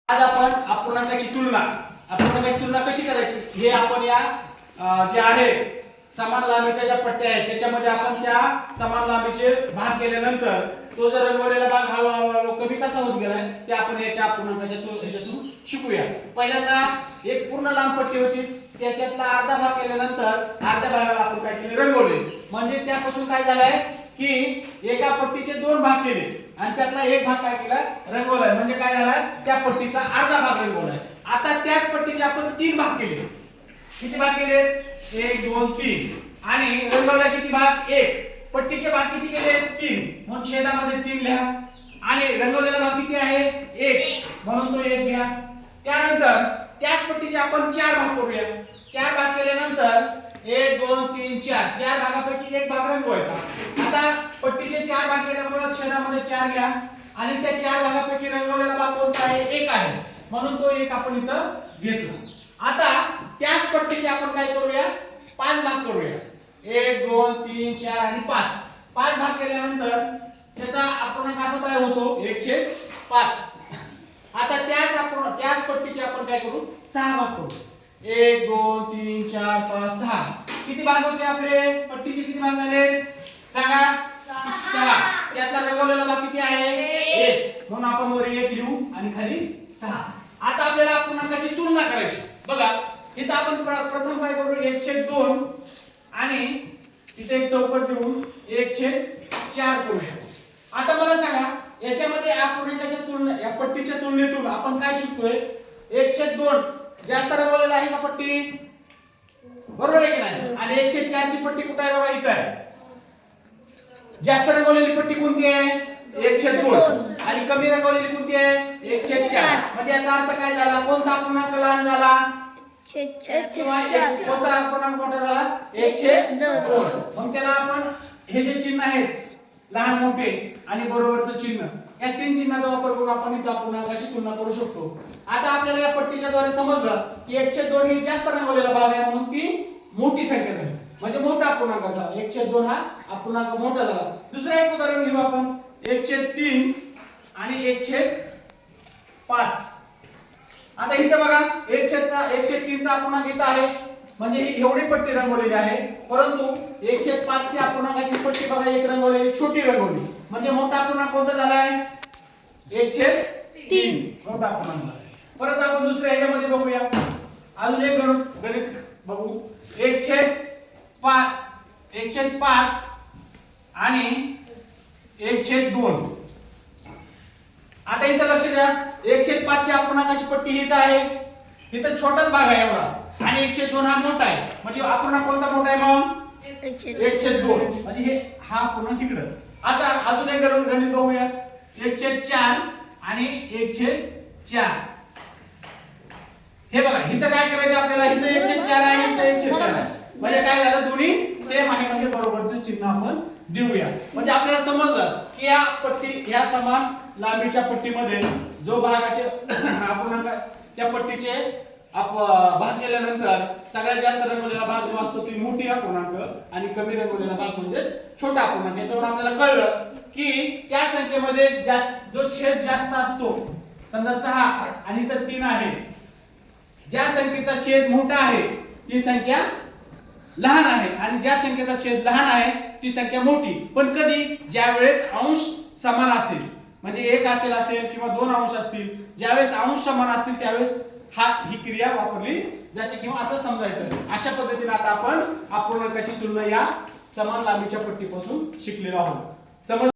आज आपण अपूर्णांकाची तुलना कशी करायची हे आपण या जे आहे समान लांबीच्या ज्या पट्ट्या आहेत त्याच्यामध्ये आपण त्या समान लांबीचे भाग केल्यानंतर तो जर रंगवलेला भाग हळूहळू कमी कसा होत गेलाय ते आपण याच्या अपूर्णांकाच्या ह्याच्यातून शिकूया. पहिल्यांदा एक पूर्ण लांब पट्टी होती त्याच्यातला अर्धा भाग केल्यानंतर अर्ध्या भागाला आपण काय केले रंगवले. म्हणजे त्यापासून काय झालंय की एका पट्टीचे दोन भाग केले आणि त्यातला एक भाग काय केला रंगवलाय. म्हणजे काय झालाय त्या पट्टीचा अर्धा भाग रंगवलाय. आता त्याच पट्टीचे आपण तीन भाग केले. किती भाग केले 1 2 3 आणि रंगवला किती भाग 1. पट्टीचे भाग किती केले 3 म्हणून छेदामध्ये 3 लिहा आणि रंगवलेला भाग किती आहे 1 म्हणून तो 1 घ्या. त्यानंतर त्याच पट्टीचे आपण 4 भाग करूया. 4 भाग केल्यानंतर 1 2 3 4 चार भागापैकी एक भाग रंगवायचा. आता पट्टीचे 4 भाग केल्यामुळे छेदामध्ये 4 घ्या आणि त्या 4 भागापैकी रंगवलेला भाग कोणता आहे 1 आहे म्हणून तो 1 आपण इथं घेतला. आता त्याच पट्टीचे आपण काय करूया 5 भाग करूया. 1 2 3 4 आणि 5 भाग केल्यानंतर त्याचा अपूर्णांक असा काय होतो 1/5. आता त्याच पट्टीचे आपण काय करू 6 भाग करू. 1 2 3 4 5 6 किती भाग होते आपले पट्टीचे किती भाग झाले सांगा 6. त्यातला रंगवलेला भाग किती आहे 1 म्हणून आपण वर 1 लिहू आणि खाली 6. आता आपल्याला अपूर्णांकाची तुलना करायची. बघा इथं आपण प्रथम काय करू 1/2 आणि इथे एक चौकट देऊन 1/4 करूया. आता मला सांगा याच्यामध्ये अपूर्णांकाच्या तुलना या पट्टीच्या तुलनेतून आपण काय शिकतोय 1/2 जास्त रंगवलेला आहे का पट्टी बरोबर आहे की नाही. आणि 1/4 ची पट्टी कुठे आहे बघा इथं आहे. जास्त रंगवलेली पट्टी कोणती आहे 1/2 आणि कमी रंगवलेली कोणती आहे 1/4. म्हणजे याचा अर्थ काय झाला कोणता अपूर्णांक लहान झाला कोणता अपूर्णांक मोठा झाला 1/2. मग त्याला आपण हे जे चिन्ह आहेत लहान मोठे आणि बरोबरचं चिन्ह या तीन चिन्हाचा वापर करून आपण इथं अपूर्णांकाची तुलना करू शकतो. आता आपल्याला या पट्टीच्या द्वारे समजलं की 1/2 ही जास्त रंगवलेला भाग आहे म्हणून ती मोठी संख्या झाली म्हणजे मोठा अपूर्णांक झाला. 1/2 हा अपूर्णांक मोठा झाला. दुसरा एक उदाहरण घेऊ आपण 1/3 आणि 1/5. आता इथे बघा 1/3 चा अपूर्णांक इथं आहे म्हणजे ही एवढी पट्टी रंगवलेली आहे. परंतु 1/5 ची अपूर्णांकाची पट्टी बघा एक रंगवलेली छोटी रंगवली म्हणजे मोठा अपूर्णांक कोणता झालाय 1/3 मोठा अपूर्णांक झाला. परत आपण दुसऱ्या ह्याच्यामध्ये बघूया. अजून एक गणित बघू 1/5 आणि 1/2. आता इथं लक्ष द्या 1/5 ची अपूर्णांकाची पट्टी इथं आहे. इथं छोटाच भाग आहे एवढा आणि 1/2 हा मोठा आहे म्हणजे अपूर्णांक कोणता मोठा आहे मग 1/2 म्हणजे हे हा अपूर्णांक इकडं. आता अजून एक गणित बघूया 1/4 आणि 1/4. हे बघा इथं काय करायचं आपल्याला इथं 1/4 आहे इथं 1/4 आहे म्हणजे काय झालं दोन्ही सेम आहे म्हणजे बरोबरचं चिन्ह आपण देऊया. म्हणजे आपल्याला समजलं की या समान लांबीच्या पट्टीमध्ये जो भागाचे अपूर्णांक त्या पट्टीचे भाग केल्यानंतर सगळ्यात जास्त रंगवलेला भाग जो असतो ती मोठी अपूर्णांक आणि कमी रंगवलेला भाग म्हणजेच छोटा अपूर्णांक. याच्यावरून आपल्याला कळलं की त्या संख्येमध्ये जो छेद जास्त असतो समजा 6 आणि इतर 3 आहे ज्या संख्येचा छेद मोठा आहे ती संख्या लहान आहे आणि ज्या संख्येचा छेद लहान आहे ती संख्या मोठी. पण कधी ज्या वेळेस अंश समान असेल म्हणजे 1 असेल किंवा 2 अंश असतील ज्यावेळेस अंश समान असतील त्यावेळेस ही क्रिया वापरली जाते किंवा असं समजायचं. अशा पद्धतीने आता आपण अपूर्णांकाची तुलना या समान लांबीच्या पट्टीपासून शिकलेलो आहोत.